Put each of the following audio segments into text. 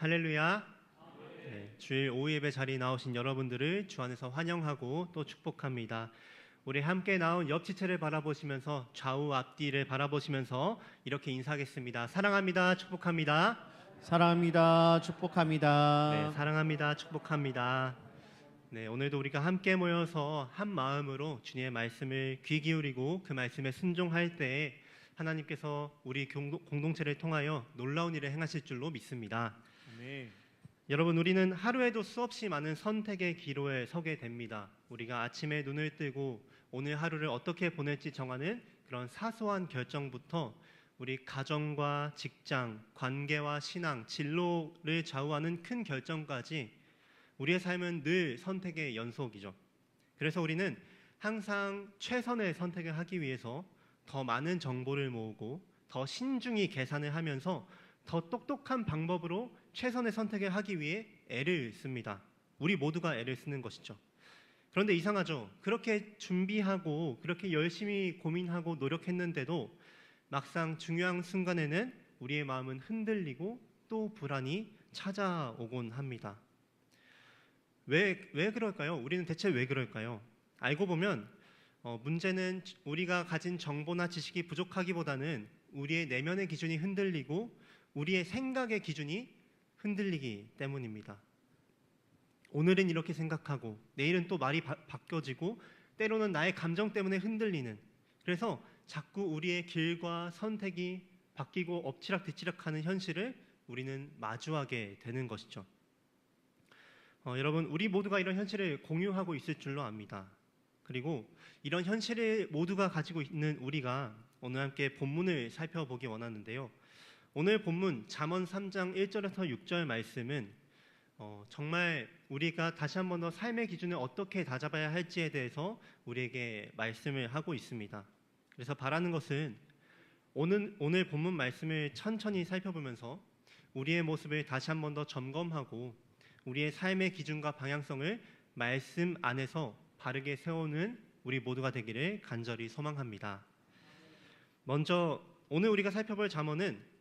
할렐루야. 네, 주일 오후 예배 자리에 나오신 여러분들을 주 안에서 환영하고 또 축복합니다. 우리 함께 나온 옆지체를 바라보시면서 좌우 앞뒤를 바라보시면서 이렇게 인사하겠습니다. 사랑합니다. 축복합니다. 사랑합니다. 축복합니다. 네, 사랑합니다. 축복합니다. 네, 오늘도 우리가 함께 모여서 한 마음으로 주님의 말씀을 귀 기울이고 그 말씀에 순종할 때에 하나님께서 우리 공동체를 통하여 놀라운 일을 행하실 줄로 믿습니다. 네. 여러분, 우리는 하루에도 수없이 많은 선택의 기로에 서게 됩니다. 우리가 아침에 눈을 뜨고 오늘 하루를 어떻게 보낼지 정하는 그런 사소한 결정부터 우리 가정과 직장, 관계와 신앙, 진로를 좌우하는 큰 결정까지 우리의 삶은 늘 선택의 연속이죠. 그래서 우리는 항상 최선의 선택을 하기 위해서 더 많은 정보를 모으고 더 신중히 계산을 하면서 더 똑똑한 방법으로 최선의 선택을 하기 위해 애를 씁니다. 우리 모두가 애를 쓰는 것이죠. 그런데 이상하죠. 그렇게 준비하고 그렇게 열심히 고민하고 노력했는데도 막상 중요한 순간에는 우리의 마음은 흔들리고 또 불안이 찾아오곤 합니다. 왜 그럴까요? 우리는 대체 왜 그럴까요? 알고 보면 문제는 우리가 가진 정보나 지식이 부족하기보다는 우리의 내면의 기준이 흔들리고 우리의 생각의 기준이 흔들리기 때문입니다. 오늘은 이렇게 생각하고 내일은 또 말이 바뀌어지고 때로는 나의 감정 때문에 흔들리는, 그래서 자꾸 우리의 길과 선택이 바뀌고 엎치락뒤치락하는 현실을 우리는 마주하게 되는 것이죠. 여러분, 우리 모두가 이런 현실을 공유하고 있을 줄로 압니다. 그리고 이런 현실을 모두가 가지고 있는 우리가 오늘 함께 본문을 살펴보기 원하는데요. 오늘 본문 잠언 3장 1절에서 6절 말씀은 정말 우리가 다시 한 번 더 삶의 기준을 어떻게 다잡아야 할지에 대해서 우리에게 말씀을 하고 있습니다. 그래서 바라는 것은 오늘 본문 말씀을 천천히 살펴보면서 우리의 모습을 다시 한 번 더 점검하고 우리의 삶의 기준과 방향성을 말씀 안에서 바르게 세우는 우리 모두가 되기를 간절히 소망합니다. 먼저 오늘 우리가 살펴볼 잠언은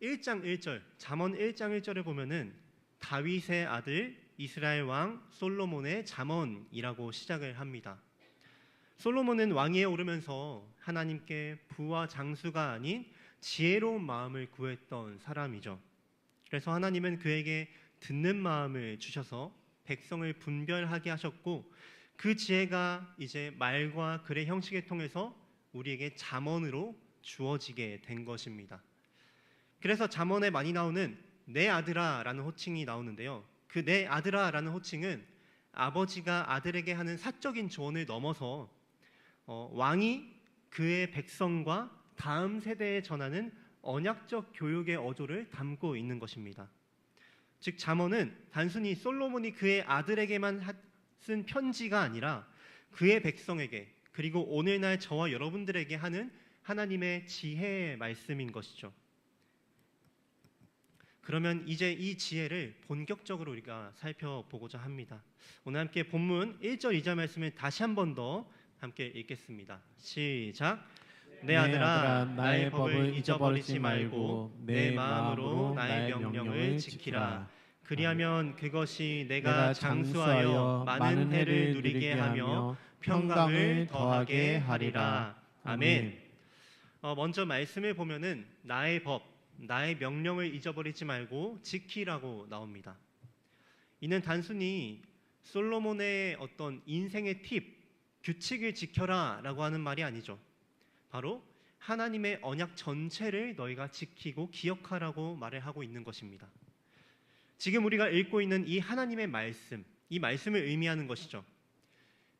1장 1절, 잠언 1장 1절에 보면은 다윗의 아들 이스라엘 왕 솔로몬의 잠언이라고 시작을 합니다. 솔로몬은 왕위에 오르면서 하나님께 부와 장수가 아닌 지혜로운 마음을 구했던 사람이죠. 그래서 하나님은 그에게 듣는 마음을 주셔서 백성을 분별하게 하셨고 그 지혜가 이제 말과 글의 형식을 통해서 우리에게 잠언으로 주어지게 된 것입니다. 그래서 잠언에 많이 나오는 내 아들아 라는 호칭이 나오는데요. 그 내 아들아 라는 호칭은 아버지가 아들에게 하는 사적인 조언을 넘어서 왕이 그의 백성과 다음 세대에 전하는 언약적 교육의 어조를 담고 있는 것입니다. 즉 잠언은 단순히 솔로몬이 그의 아들에게만 쓴 편지가 아니라 그의 백성에게, 그리고 오늘날 저와 여러분들에게 하는 하나님의 지혜의 말씀인 것이죠. 그러면 이제 이 지혜를 본격적으로 우리가 살펴보고자 합니다. 오늘 함께 본문 1절 2절 말씀을 다시 한 번 더 함께 읽겠습니다. 시작. 내 아들아, 나의 법을 잊어버리지 말고 내 마음으로 나의 명령을 지키라. 그리하면 그것이 내가 장수하여 많은 해를 누리게 하며 평강을 더하게 하리라. 아멘. 먼저 말씀을 보면은 나의 법, 나의 명령을 잊어버리지 말고 지키라고 나옵니다. 이는 단순히 솔로몬의 어떤 인생의 팁, 규칙을 지켜라 라고 하는 말이 아니죠. 바로 하나님의 언약 전체를 너희가 지키고 기억하라고 말을 하고 있는 것입니다. 지금 우리가 읽고 있는 이 하나님의 말씀, 이 말씀을 의미하는 것이죠.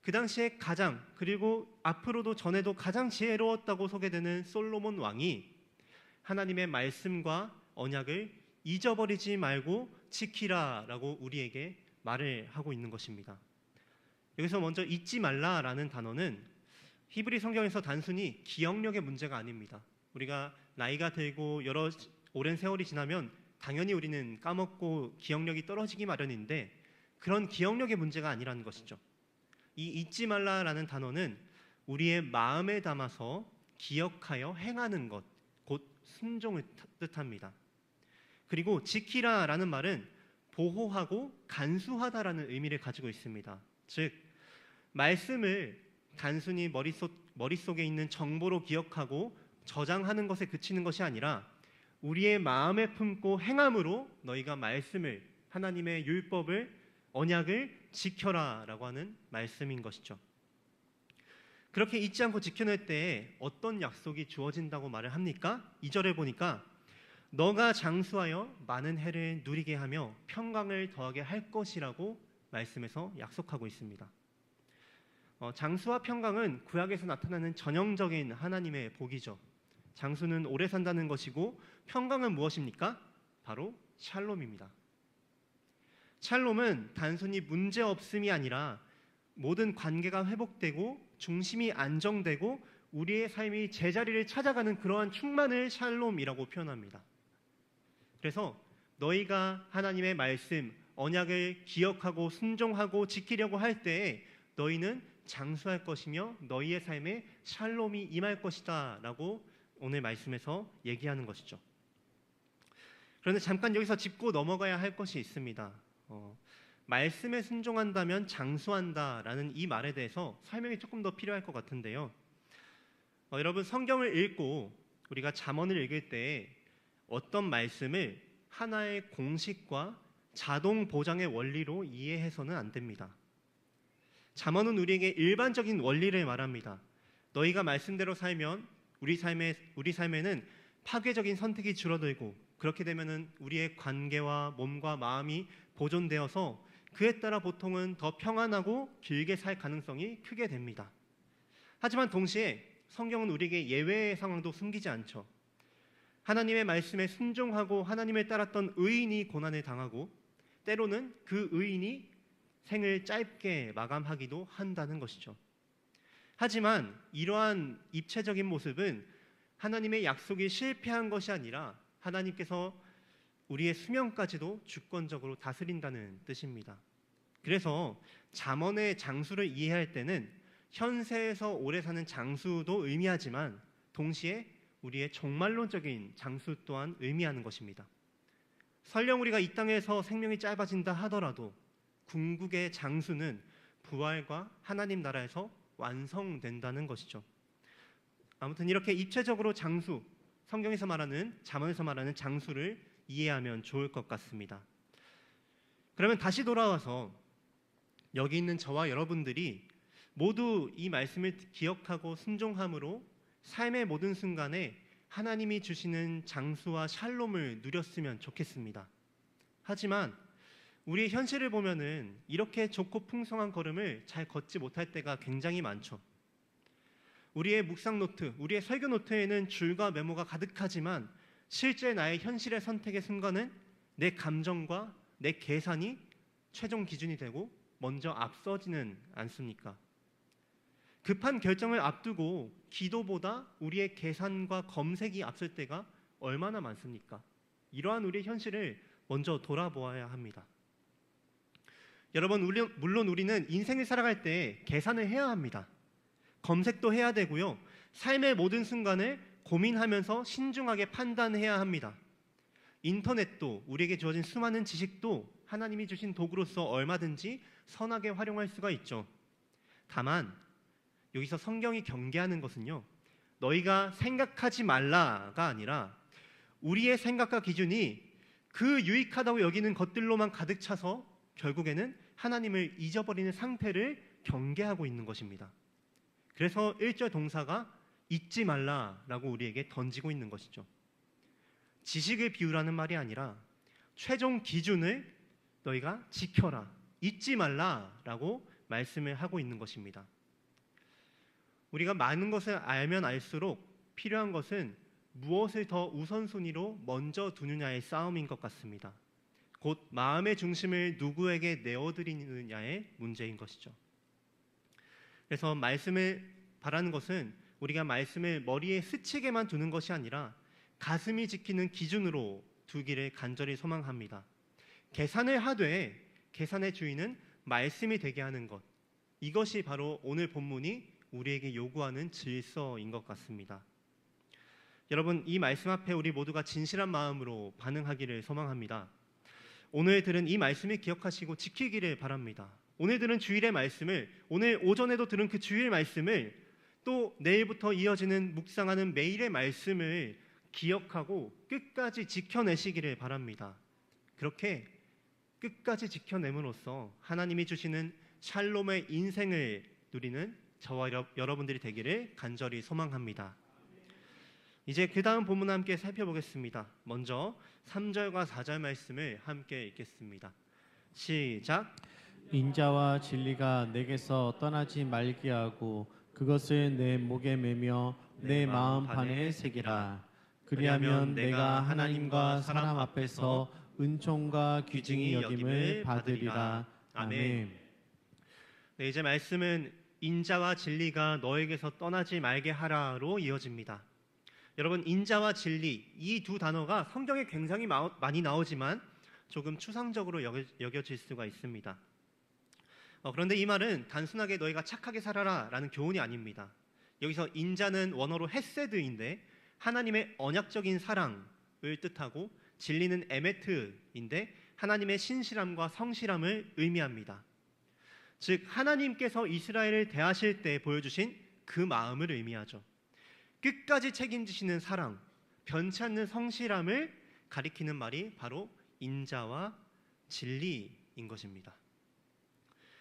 그 당시에 가장, 그리고 앞으로도 전에도 가장 지혜로웠다고 소개되는 솔로몬 왕이 하나님의 말씀과 언약을 잊어버리지 말고 지키라라고 우리에게 말을 하고 있는 것입니다. 여기서 먼저 잊지 말라라는 단어는 히브리 성경에서 단순히 기억력의 문제가 아닙니다. 우리가 나이가 들고 여러 오랜 세월이 지나면 당연히 우리는 까먹고 기억력이 떨어지기 마련인데 그런 기억력의 문제가 아니라는 것이죠. 이 잊지 말라라는 단어는 우리의 마음에 담아서 기억하여 행하는 것, 곧 순종을 뜻합니다. 그리고 지키라라는 말은 보호하고 간수하다라는 의미를 가지고 있습니다. 즉 말씀을 단순히 머릿속에 있는 정보로 기억하고 저장하는 것에 그치는 것이 아니라 우리의 마음에 품고 행함으로 너희가 말씀을, 하나님의 율법을, 언약을 지켜라라고 하는 말씀인 것이죠. 그렇게 잊지 않고 지켜낼 때에 어떤 약속이 주어진다고 말을 합니까? 2절에 보니까 너가 장수하여 많은 해를 누리게 하며 평강을 더하게 할 것이라고 말씀에서 약속하고 있습니다. 장수와 평강은 구약에서 나타나는 전형적인 하나님의 복이죠. 장수는 오래 산다는 것이고 평강은 무엇입니까? 바로 샬롬입니다. 샬롬은 단순히 문제 없음이 아니라 모든 관계가 회복되고 중심이 안정되고 우리의 삶이 제자리를 찾아가는 그러한 충만을 샬롬이라고 표현합니다. 그래서 너희가 하나님의 말씀, 언약을 기억하고 순종하고 지키려고 할 때에 너희는 장수할 것이며 너희의 삶에 샬롬이 임할 것이다 라고 오늘 말씀에서 얘기하는 것이죠. 그런데 잠깐 여기서 짚고 넘어가야 할 것이 있습니다. 말씀에 순종한다면 장수한다라는 이 말에 대해서 설명이 조금 더 필요할 것 같은데요. 여러분 성경을 읽고 우리가 잠언을 읽을 때 어떤 말씀을 하나의 공식과 자동 보장의 원리로 이해해서는 안 됩니다. 잠언은 우리에게 일반적인 원리를 말합니다. 너희가 말씀대로 살면 우리 삶에는 파괴적인 선택이 줄어들고 그렇게 되면은 우리의 관계와 몸과 마음이 보존되어서 그에 따라 보통은 더 평안하고 길게 살 가능성이 크게 됩니다. 하지만 동시에 성경은 우리에게 예외의 상황도 숨기지 않죠. 하나님의 말씀에 순종하고 하나님을 따랐던 의인이 고난을 당하고 때로는 그 의인이 생을 짧게 마감하기도 한다는 것이죠. 하지만 이러한 입체적인 모습은 하나님의 약속이 실패한 것이 아니라 하나님께서 우리의 수명까지도 주권적으로 다스린다는 뜻입니다. 그래서 잠언의 장수를 이해할 때는 현세에서 오래 사는 장수도 의미하지만 동시에 우리의 종말론적인 장수 또한 의미하는 것입니다. 설령 우리가 이 땅에서 생명이 짧아진다 하더라도 궁극의 장수는 부활과 하나님 나라에서 완성된다는 것이죠. 아무튼 이렇게 입체적으로 장수, 성경에서 말하는, 잠언에서 말하는 장수를 이해하면 좋을 것 같습니다. 그러면 다시 돌아와서 여기 있는 저와 여러분들이 모두 이 말씀을 기억하고 순종함으로 삶의 모든 순간에 하나님이 주시는 장수와 샬롬을 누렸으면 좋겠습니다. 하지만 우리의 현실을 보면은 이렇게 좋고 풍성한 걸음을 잘 걷지 못할 때가 굉장히 많죠. 우리의 묵상 노트, 우리의 설교 노트에는 줄과 메모가 가득하지만 실제 나의 현실의 선택의 순간은 내 감정과 내 계산이 최종 기준이 되고 먼저 앞서지는 않습니까? 급한 결정을 앞두고 기도보다 우리의 계산과 검색이 앞설 때가 얼마나 많습니까? 이러한 우리의 현실을 먼저 돌아보아야 합니다. 여러분, 물론 우리는 인생을 살아갈 때 계산을 해야 합니다. 검색도 해야 되고요. 삶의 모든 순간을 고민하면서 신중하게 판단해야 합니다. 인터넷도 우리에게 주어진 수많은 지식도 하나님이 주신 도구로서 얼마든지 선하게 활용할 수가 있죠. 다만 여기서 성경이 경계하는 것은요, 너희가 생각하지 말라가 아니라 우리의 생각과 기준이 그 유익하다고 여기는 것들로만 가득 차서 결국에는 하나님을 잊어버리는 상태를 경계하고 있는 것입니다. 그래서 1절 동사가 잊지 말라라고 우리에게 던지고 있는 것이죠. 지식을 비우라는 말이 아니라 최종 기준을 너희가 지켜라, 잊지 말라라고 말씀을 하고 있는 것입니다. 우리가 많은 것을 알면 알수록 필요한 것은 무엇을 더 우선순위로 먼저 두느냐의 싸움인 것 같습니다. 곧 마음의 중심을 누구에게 내어드리느냐의 문제인 것이죠. 그래서 말씀을 바라는 것은 우리가 말씀을 머리에 스치게만 두는 것이 아니라 가슴이 지키는 기준으로 두기를 간절히 소망합니다. 계산을 하되 계산의 주인은 말씀이 되게 하는 것, 이것이 바로 오늘 본문이 우리에게 요구하는 질서인 것 같습니다. 여러분, 이 말씀 앞에 우리 모두가 진실한 마음으로 반응하기를 소망합니다. 오늘 들은 이 말씀을 기억하시고 지키기를 바랍니다. 오늘 들은 주일의 말씀을, 오늘 오전에도 들은 그 주일 말씀을, 또 내일부터 이어지는 묵상하는 매일의 말씀을 기억하고 끝까지 지켜내시기를 바랍니다. 그렇게 끝까지 지켜냄으로써 하나님이 주시는 샬롬의 인생을 누리는 저와 여러분들이 되기를 간절히 소망합니다. 이제 그 다음 본문 함께 살펴보겠습니다. 먼저 3절과 4절 말씀을 함께 읽겠습니다. 시작. 인자와 진리가 내게서 떠나지 말게 하고 그것을 내 목에 매며 내 마음판에 새기라. 그리하면 내가 하나님과 사람 앞에서 은총과 귀중히 여김을 받으리라. 아멘. 네, 이제 말씀은 인자와 진리가 너에게서 떠나지 말게 하라로 이어집니다. 여러분, 인자와 진리, 이 두 단어가 성경에 굉장히 많이 나오지만 조금 추상적으로 여겨질 수가 있습니다. 그런데 이 말은 단순하게 너희가 착하게 살아라 라는 교훈이 아닙니다. 여기서 인자는 원어로 헤세드인데 하나님의 언약적인 사랑을 뜻하고, 진리는 에메트인데 하나님의 신실함과 성실함을 의미합니다. 즉 하나님께서 이스라엘을 대하실 때 보여주신 그 마음을 의미하죠. 끝까지 책임지시는 사랑, 변치 않는 성실함을 가리키는 말이 바로 인자와 진리인 것입니다.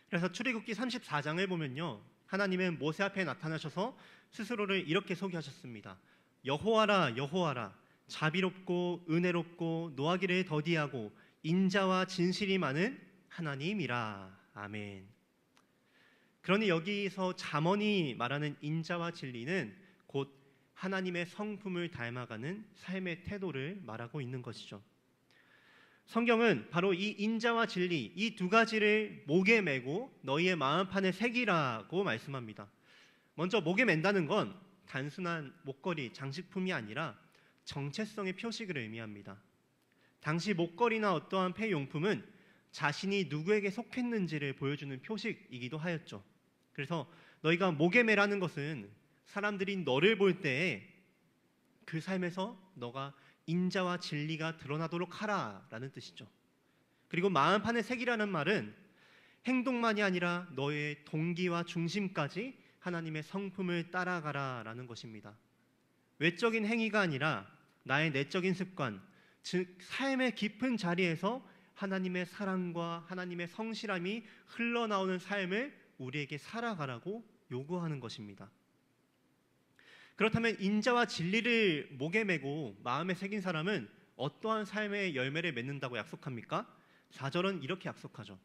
그래서 출애굽기 34장을 보면요, 하나님은 모세 앞에 나타나셔서 스스로를 이렇게 소개하셨습니다. 여호와라 여호와라, 자비롭고 은혜롭고 노하기를 더디하고 인자와 진실이 많은 하나님이라. 아멘. 그러니 여기서 잠언이 말하는 인자와 진리는 곧 하나님의 성품을 닮아가는 삶의 태도를 말하고 있는 것이죠. 성경은 바로 이 인자와 진리, 이 두 가지를 목에 매고 너희의 마음판에 새기라고 말씀합니다. 먼저 목에 맨다는 건 단순한 목걸이, 장식품이 아니라 정체성의 표식을 의미합니다. 당시 목걸이나 어떠한 폐용품은 자신이 누구에게 속했는지를 보여주는 표식이기도 하였죠. 그래서 너희가 목에 매라는 것은 사람들이 너를 볼 때에 그 삶에서 너가 인자와 진리가 드러나도록 하라라는 뜻이죠. 그리고 마음판에 새기라는 말은 행동만이 아니라 너의 동기와 중심까지 하나님의 성품을 따라가라라는 것입니다. 외적인 행위가 아니라 나의 내적인 습관, 즉 삶의 깊은 자리에서 하나님의 사랑과 하나님의 성실함이 흘러나오는 삶을 우리에게 살아가라고 요구하는 것입니다. 그렇다면 인자와 진리를 목에 매고 마음에 새긴 사람은 어떠한 삶의 열매를 맺는다고 약속합니까? 4절은 이렇게 약속하죠.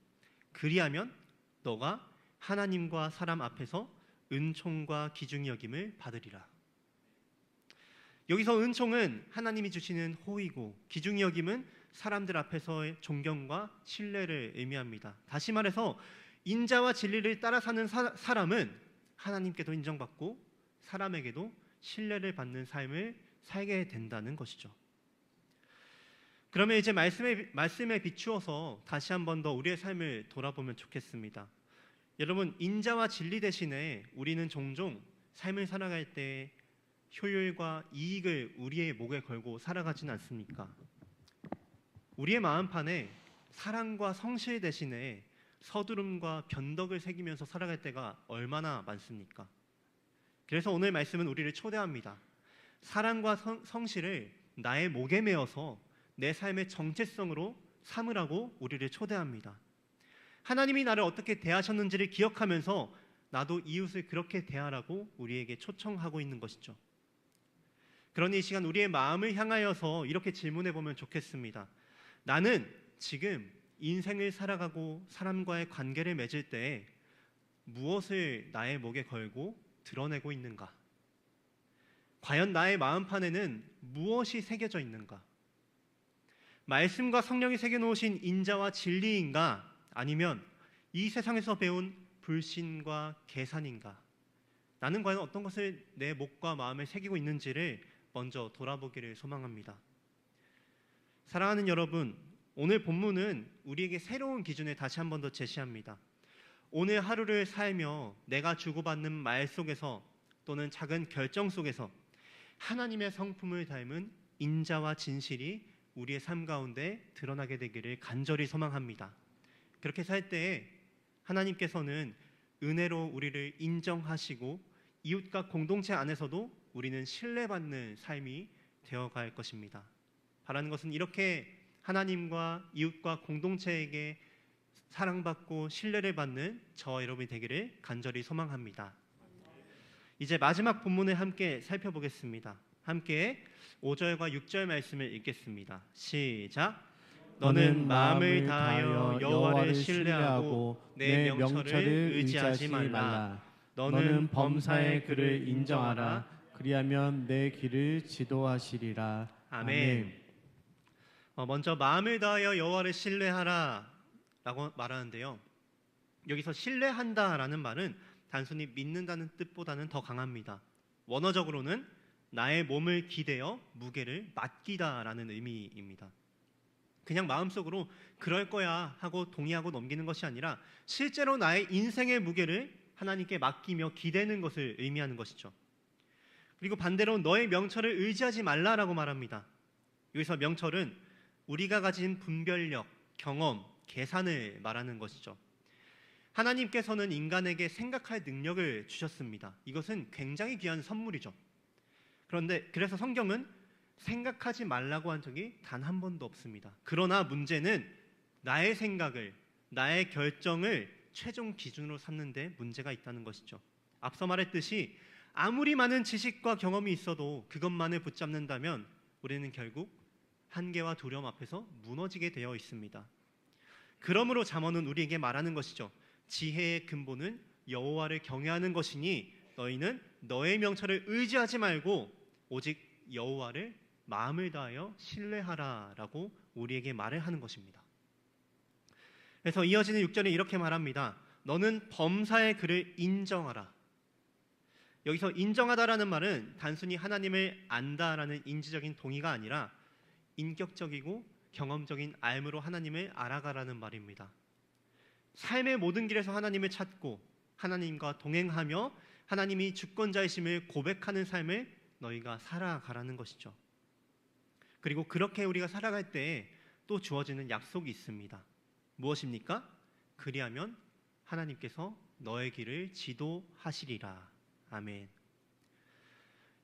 그리하면 너가 하나님과 사람 앞에서 은총과 귀중히 여김을 받으리라. 여기서 은총은 하나님이 주시는 호의고, 귀중히 여김은 사람들 앞에서의 존경과 신뢰를 의미합니다. 다시 말해서 인자와 진리를 따라 사는 사람은 하나님께도 인정받고 사람에게도 신뢰를 받는 삶을 살게 된다는 것이죠. 그러면 이제 말씀에 비추어서 다시 한 번 더 우리의 삶을 돌아보면 좋겠습니다. 여러분, 인자와 진리 대신에 우리는 종종 삶을 살아갈 때 효율과 이익을 우리의 목에 걸고 살아가지는 않습니까? 우리의 마음판에 사랑과 성실 대신에 서두름과 변덕을 새기면서 살아갈 때가 얼마나 많습니까? 그래서 오늘 말씀은 우리를 초대합니다. 사랑과 성실을 나의 목에 메어서 내 삶의 정체성으로 삼으라고 우리를 초대합니다. 하나님이 나를 어떻게 대하셨는지를 기억하면서 나도 이웃을 그렇게 대하라고 우리에게 초청하고 있는 것이죠. 그러니 이 시간 우리의 마음을 향하여서 이렇게 질문해 보면 좋겠습니다. 나는 지금 인생을 살아가고 사람과의 관계를 맺을 때 무엇을 나의 목에 걸고 드러내고 있는가? 과연 나의 마음판에는 무엇이 새겨져 있는가? 말씀과 성령이 새겨놓으신 인자와 진리인가? 아니면 이 세상에서 배운 불신과 계산인가? 나는 과연 어떤 것을 내 목과 마음에 새기고 있는지를 먼저 돌아보기를 소망합니다. 사랑하는 여러분, 오늘 본문은 우리에게 새로운 기준을 다시 한 번 더 제시합니다. 오늘 하루를 살며 내가 주고받는 말 속에서 또는 작은 결정 속에서 하나님의 성품을 닮은 인자와 진실이 우리의 삶 가운데 드러나게 되기를 간절히 소망합니다. 그렇게 살 때에 하나님께서는 은혜로 우리를 인정하시고 이웃과 공동체 안에서도 우리는 신뢰받는 삶이 되어갈 것입니다. 바라는 것은 이렇게 하나님과 이웃과 공동체에게 사랑받고 신뢰를 받는 저와 여러분이 되기를 간절히 소망합니다. 이제 마지막 본문을 함께 살펴보겠습니다. 함께 5절과 6절 말씀을 읽겠습니다. 시작. 너는 마음을 다하여 여호와를 신뢰하고 내 명철을 의지하지 말라. 너는 범사의 그를 인정하라. 그리하면 내 길을 지도하시리라. 아멘. 먼저 마음을 다하여 여호와를 신뢰하라 라고 말하는데요. 여기서 신뢰한다라는 말은 단순히 믿는다는 뜻보다는 더 강합니다. 원어적으로는 나의 몸을 기대어 무게를 맡기다라는 의미입니다. 그냥 마음속으로 그럴 거야 하고 동의하고 넘기는 것이 아니라 실제로 나의 인생의 무게를 하나님께 맡기며 기대는 것을 의미하는 것이죠. 그리고 반대로 너의 명철을 의지하지 말라라고 말합니다. 여기서 명철은 우리가 가진 분별력, 경험, 계산을 말하는 것이죠. 하나님께서는 인간에게 생각할 능력을 주셨습니다. 이것은 굉장히 귀한 선물이죠. 그래서 성경은 생각하지 말라고 한 적이 단 한 번도 없습니다. 그러나 문제는 나의 생각을, 나의 결정을 최종 기준으로 삼는 데 문제가 있다는 것이죠. 앞서 말했듯이 아무리 많은 지식과 경험이 있어도 그것만을 붙잡는다면 우리는 결국 한계와 두려움 앞에서 무너지게 되어 있습니다. 그러므로 잠언은 우리에게 말하는 것이죠. 지혜의 근본은 여호와를 경외하는 것이니 너희는 너의 명철을 의지하지 말고 오직 여호와를 마음을 다하여 신뢰하라라고 우리에게 말을 하는 것입니다. 그래서 이어지는 6절에 이렇게 말합니다. 너는 범사의 그를 인정하라. 여기서 인정하다라는 말은 단순히 하나님을 안다라는 인지적인 동의가 아니라 인격적이고 경험적인 알므로 하나님을 알아가라는 말입니다. 삶의 모든 길에서 하나님을 찾고 하나님과 동행하며 하나님이 주권자이심을 고백하는 삶을 너희가 살아가라는 것이죠. 그리고 그렇게 우리가 살아갈 때에 또 주어지는 약속이 있습니다. 무엇입니까? 그리하면 하나님께서 너의 길을 지도하시리라. 아멘.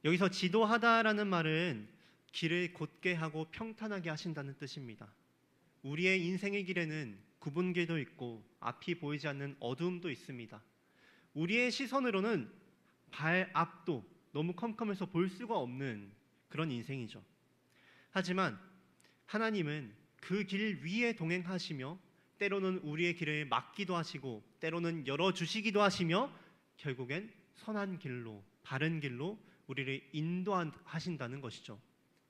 여기서 지도하다라는 말은 길을 곧게 하고 평탄하게 하신다는 뜻입니다. 우리의 인생의 길에는 굽은 길도 있고 앞이 보이지 않는 어두움도 있습니다. 우리의 시선으로는 발 앞도 너무 컴컴해서 볼 수가 없는 그런 인생이죠. 하지만 하나님은 그 길 위에 동행하시며 때로는 우리의 길을 막기도 하시고 때로는 열어주시기도 하시며 결국엔 선한 길로, 바른 길로 우리를 인도하신다는 것이죠.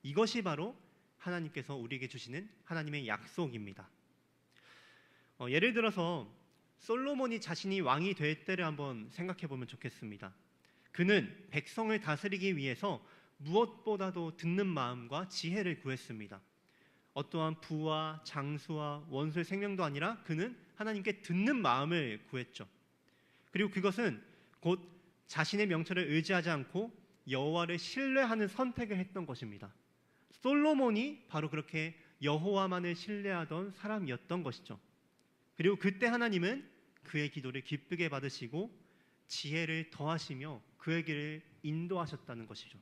이것이 바로 하나님께서 우리에게 주시는 하나님의 약속입니다. 예를 들어서 솔로몬이 자신이 왕이 될 때를 한번 생각해 보면 좋겠습니다. 그는 백성을 다스리기 위해서 무엇보다도 듣는 마음과 지혜를 구했습니다. 어떠한 부와 장수와 원수의 생명도 아니라 그는 하나님께 듣는 마음을 구했죠. 그리고 그것은 곧 자신의 명철을 의지하지 않고 여호와를 신뢰하는 선택을 했던 것입니다. 솔로몬이 바로 그렇게 여호와만을 신뢰하던 사람이었던 것이죠. 그리고 그때 하나님은 그의 기도를 기쁘게 받으시고 지혜를 더하시며 그에게를 인도하셨다는 것이죠.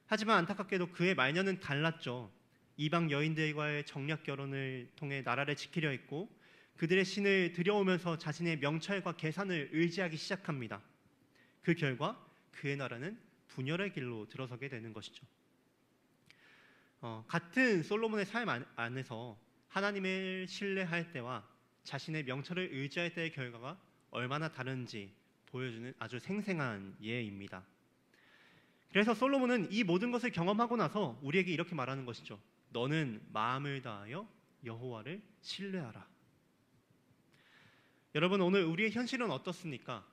하지만 안타깝게도 그의 말년은 달랐죠. 이방 여인들과의 정략 결혼을 통해 나라를 지키려 했고 그들의 신을 들여오면서 자신의 명철과 계산을 의지하기 시작합니다. 그 결과 그의 나라는 분열의 길로 들어서게 되는 것이죠. 같은 솔로몬의 삶 안에서 하나님을 신뢰할 때와 자신의 명철을 의지할 때의 결과가 얼마나 다른지 보여주는 아주 생생한 예입니다. 그래서 솔로몬은 이 모든 것을 경험하고 나서 우리에게 이렇게 말하는 것이죠. 너는 마음을 다하여 여호와를 신뢰하라. 여러분, 오늘 우리의 현실은 어떻습니까?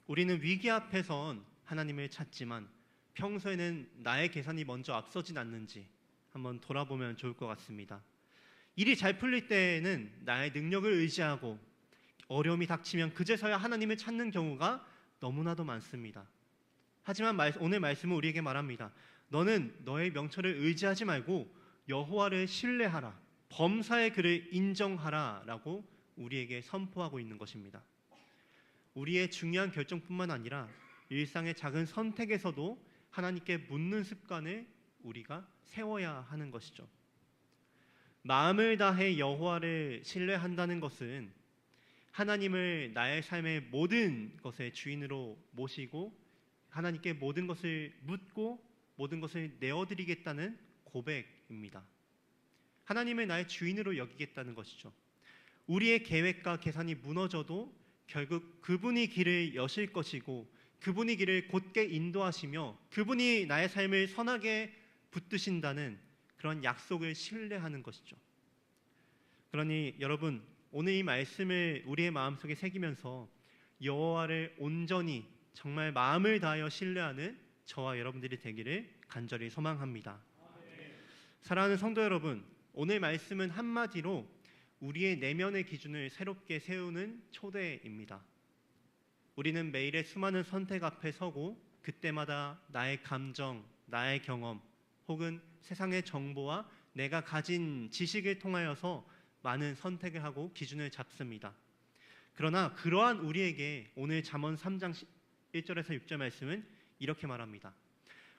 우리는 위기 앞에선 하나님을 찾지만 평소에는 나의 계산이 먼저 앞서진 않는지 한번 돌아보면 좋을 것 같습니다. 일이 잘 풀릴 때에는 나의 능력을 의지하고 어려움이 닥치면 그제서야 하나님을 찾는 경우가 너무나도 많습니다. 하지만 오늘 말씀은 우리에게 말합니다. 너는 너의 명철을 의지하지 말고 여호와를 신뢰하라. 범사의 그를 인정하라라고 우리에게 선포하고 있는 것입니다. 우리의 중요한 결정뿐만 아니라 일상의 작은 선택에서도 하나님께 묻는 습관을 우리가 세워야 하는 것이죠. 마음을 다해 여호와를 신뢰한다는 것은 하나님을 나의 삶의 모든 것의 주인으로 모시고 하나님께 모든 것을 묻고 모든 것을 내어드리겠다는 고백입니다. 하나님을 나의 주인으로 여기겠다는 것이죠. 우리의 계획과 계산이 무너져도 결국 그분이 길을 여실 것이고 그분이 길을 곧게 인도하시며 그분이 나의 삶을 선하게 붙드신다는 그런 약속을 신뢰하는 것이죠. 그러니 여러분, 오늘 이 말씀을 우리의 마음속에 새기면서 여호와를 온전히 정말 마음을 다하여 신뢰하는 저와 여러분들이 되기를 간절히 소망합니다. 사랑하는 성도 여러분, 오늘 말씀은 한마디로 우리의 내면의 기준을 새롭게 세우는 초대입니다. 우리는 매일의 수많은 선택 앞에 서고 그때마다 나의 감정, 나의 경험 혹은 세상의 정보와 내가 가진 지식을 통하여서 많은 선택을 하고 기준을 잡습니다. 그러나 그러한 우리에게 오늘 잠언 3장 1절에서 6절 말씀은 이렇게 말합니다.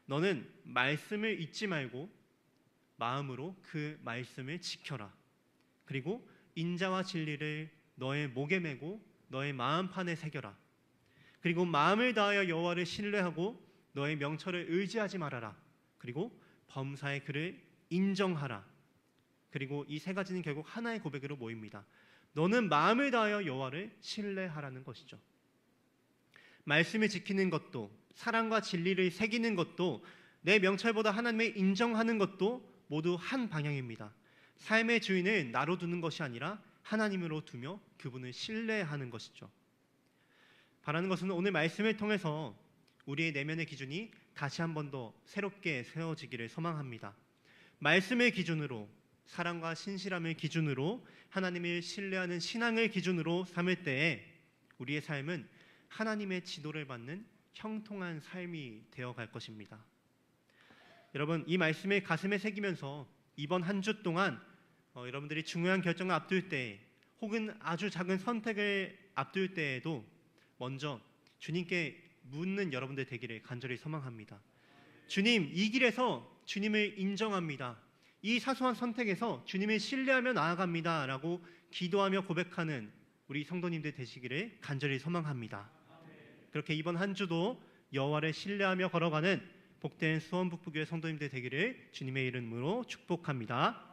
너는 말씀을 잊지 말고 마음으로 그 말씀을 지켜라. 그리고 인자와 진리를 너의 목에 메고 너의 마음판에 새겨라. 그리고 마음을 다하여 여호와를 신뢰하고 너의 명철을 의지하지 말아라. 그리고 범사의 그를 인정하라. 그리고 이 세 가지는 결국 하나의 고백으로 모입니다. 너는 마음을 다하여 여호와를 신뢰하라는 것이죠. 말씀을 지키는 것도 사랑과 진리를 새기는 것도 내 명철보다 하나님을 인정하는 것도 모두 한 방향입니다. 삶의 주인을 나로 두는 것이 아니라 하나님으로 두며 그분을 신뢰하는 것이죠. 바라는 것은 오늘 말씀을 통해서 우리의 내면의 기준이 다시 한 번 더 새롭게 세워지기를 소망합니다. 말씀의 기준으로 사랑과 신실함을 기준으로 하나님을 신뢰하는 신앙을 기준으로 삼을 때에 우리의 삶은 하나님의 지도를 받는 형통한 삶이 되어갈 것입니다. 여러분, 이 말씀을 가슴에 새기면서 이번 한 주 동안 여러분들이 중요한 결정을 앞둘 때 혹은 아주 작은 선택을 앞둘 때에도 먼저 주님께 묻는 여러분들 되기를 간절히 소망합니다. 주님, 이 길에서 주님을 인정합니다. 이 사소한 선택에서 주님을 신뢰하며 나아갑니다 라고 기도하며 고백하는 우리 성도님들 되시기를 간절히 소망합니다. 그렇게 이번 한 주도 여호와를 신뢰하며 걸어가는 복된 수원북부교회 성도님들 되기를 주님의 이름으로 축복합니다.